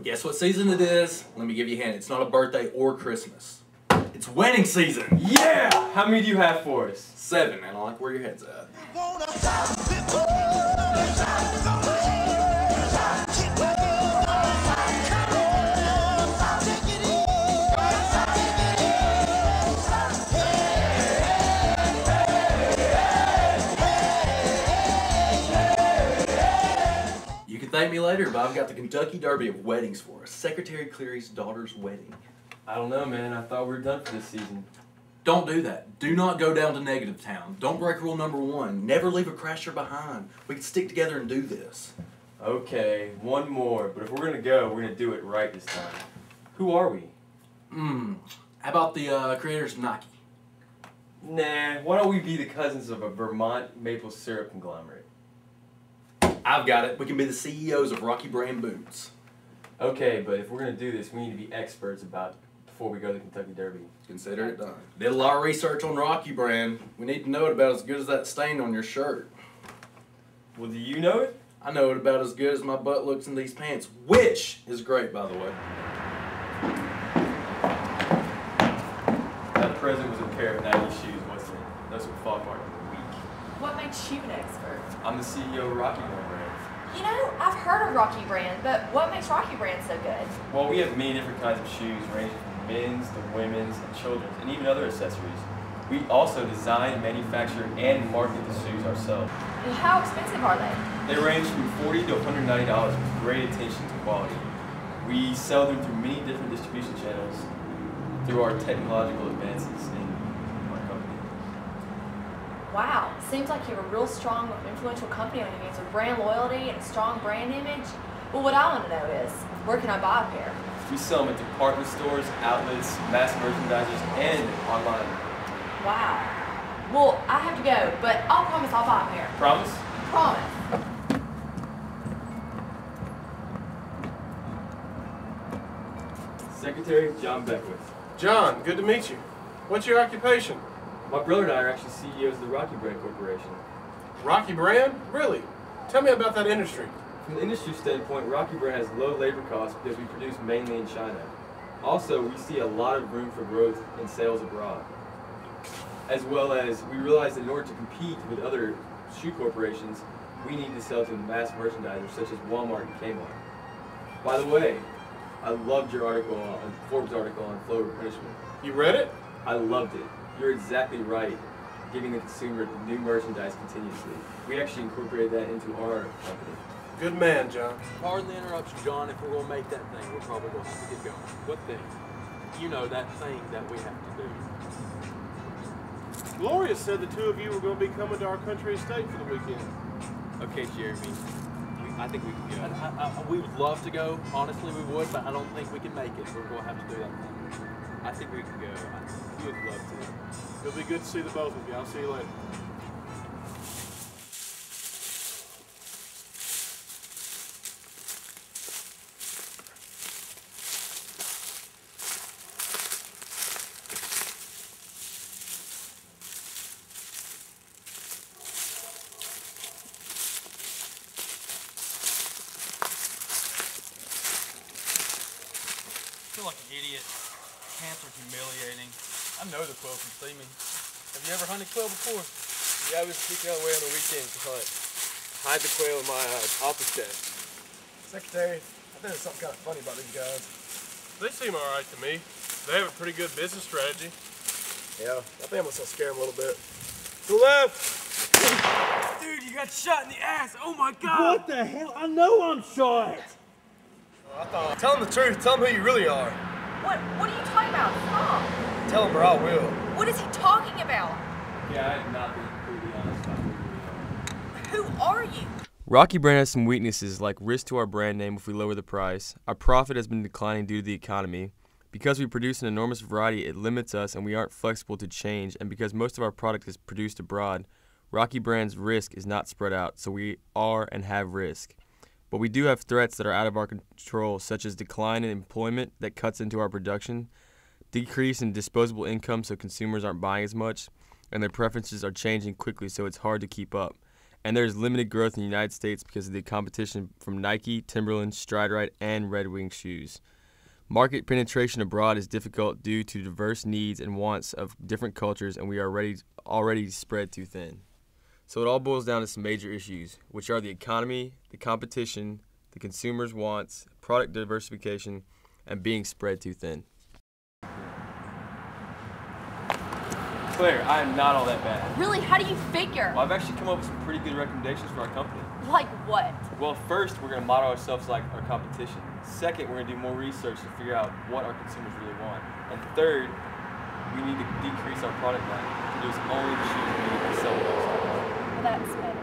Guess what season it is? Let me give you a hint. It's not a birthday or Christmas. It's wedding season. Yeah! How many do you have for us? 7, man. I like where your head's at. You can thank me later, but I've got the Kentucky Derby of weddings for us. Secretary Cleary's daughter's wedding. I don't know, man. I thought we were done for this season. Don't do that. Do not go down to negative town. Don't break rule number 1. Never leave a crasher behind. We can stick together and do this. Okay, one more. But if we're gonna go, we're gonna do it right this time. Who are we? How about the creators of Nike? Nah, why don't we be the cousins of a Vermont maple syrup conglomerate? I've got it. We can be the CEOs of Rocky Brand Boots. Okay, but if we're gonna do this, we need to be experts about it before we go to the Kentucky Derby. Consider it done. Did a lot of research on Rocky Brand. We need to know it about as good as that stain on your shirt. Well, do you know it? I know it about as good as my butt looks in these pants, which is great, by the way. That present was a pair of Nike shoes, wasn't it? Those would fall apart in a week. What makes you an expert? I'm the CEO of Rocky Brand. You know, I've heard of Rocky Brand, but what makes Rocky Brand so good? Well, we have many different kinds of shoes, ranging from men's to women's and children's, and even other accessories. We also design, manufacture, and market the shoes ourselves. And how expensive are they? They range from $40 to $190 with great attention to quality. We sell them through many different distribution channels through our technological advances in our company. Wow, seems like you have a real strong, influential company on your hands with brand loyalty and a strong brand image. Well, what I want to know is, where can I buy a pair? We sell them at department stores, outlets, mass merchandisers, and online. Wow. Well, I have to go, but I'll promise I'll buy a pair. Promise? Promise. Secretary John Beckwith. John, good to meet you. What's your occupation? My brother and I are actually CEOs of the Rocky Brand Corporation. Rocky Brand? Really? Tell me about that industry. From the industry standpoint, Rocky Brand has low labor costs because we produce mainly in China. Also, we see a lot of room for growth in sales abroad. As well as, we realize that in order to compete with other shoe corporations, we need to sell to mass merchandisers such as Walmart and Kmart. By the way, I loved your article, Forbes article on flow replenishment. You read it? I loved it. You're exactly right, giving the consumer new merchandise continuously. We actually incorporated that into our company. Good man, John. Pardon the interruption, John. If we're going to make that thing, we're probably going to have to get going. What thing? You know, that thing that we have to do. Gloria said the two of you were going to be coming to our country estate for the weekend. Okay, Jeremy. I think we can go. We would love to go. Honestly, we would, but I don't think we can make it. We're going to have to do that thing. I think we can go. We would love to. It'll be good to see the both of you. I'll see you later. I feel like an idiot. Pants are humiliating. I know the quail can see me. Have you ever hunted quail before? Yeah, I was sneaking out away on the weekend to hunt. Hide the quail in my office desk. Secretary, I think there's something kind of funny about these guys. They seem all right to me. They have a pretty good business strategy. Yeah, I think I'm gonna scare them a little bit. To the left! Dude, you got shot in the ass! Oh my god! What the hell? I know I'm short! Tell them the truth. Tell them who you really are. What are you talking about? Stop. Tell them or I will. What is he talking about? Yeah, I have not been completely honest about who we are. Who are you? Rocky Brand has some weaknesses like risk to our brand name if we lower the price. Our profit has been declining due to the economy. Because we produce an enormous variety, it limits us and we aren't flexible to change. And because most of our product is produced abroad, Rocky Brand's risk is not spread out, so we are and have risk. But we do have threats that are out of our control, such as decline in employment that cuts into our production, decrease in disposable income so consumers aren't buying as much, and their preferences are changing quickly so it's hard to keep up. and there is limited growth in the United States because of the competition from Nike, Timberland, Stride-Rite, and Red Wing shoes. Market penetration abroad is difficult due to diverse needs and wants of different cultures, and we are already spread too thin. So it all boils down to some major issues, which are the economy, the competition, the consumer's wants, product diversification, and being spread too thin. Claire, I am not all that bad. Really? How do you figure? Well, I've actually come up with some pretty good recommendations for our company. Like what? Well, first, we're going to model ourselves like our competition. Second, we're going to do more research to figure out what our consumers really want. And third, we need to decrease our product line, produce only the shoes we need to sell those. Well, that's better.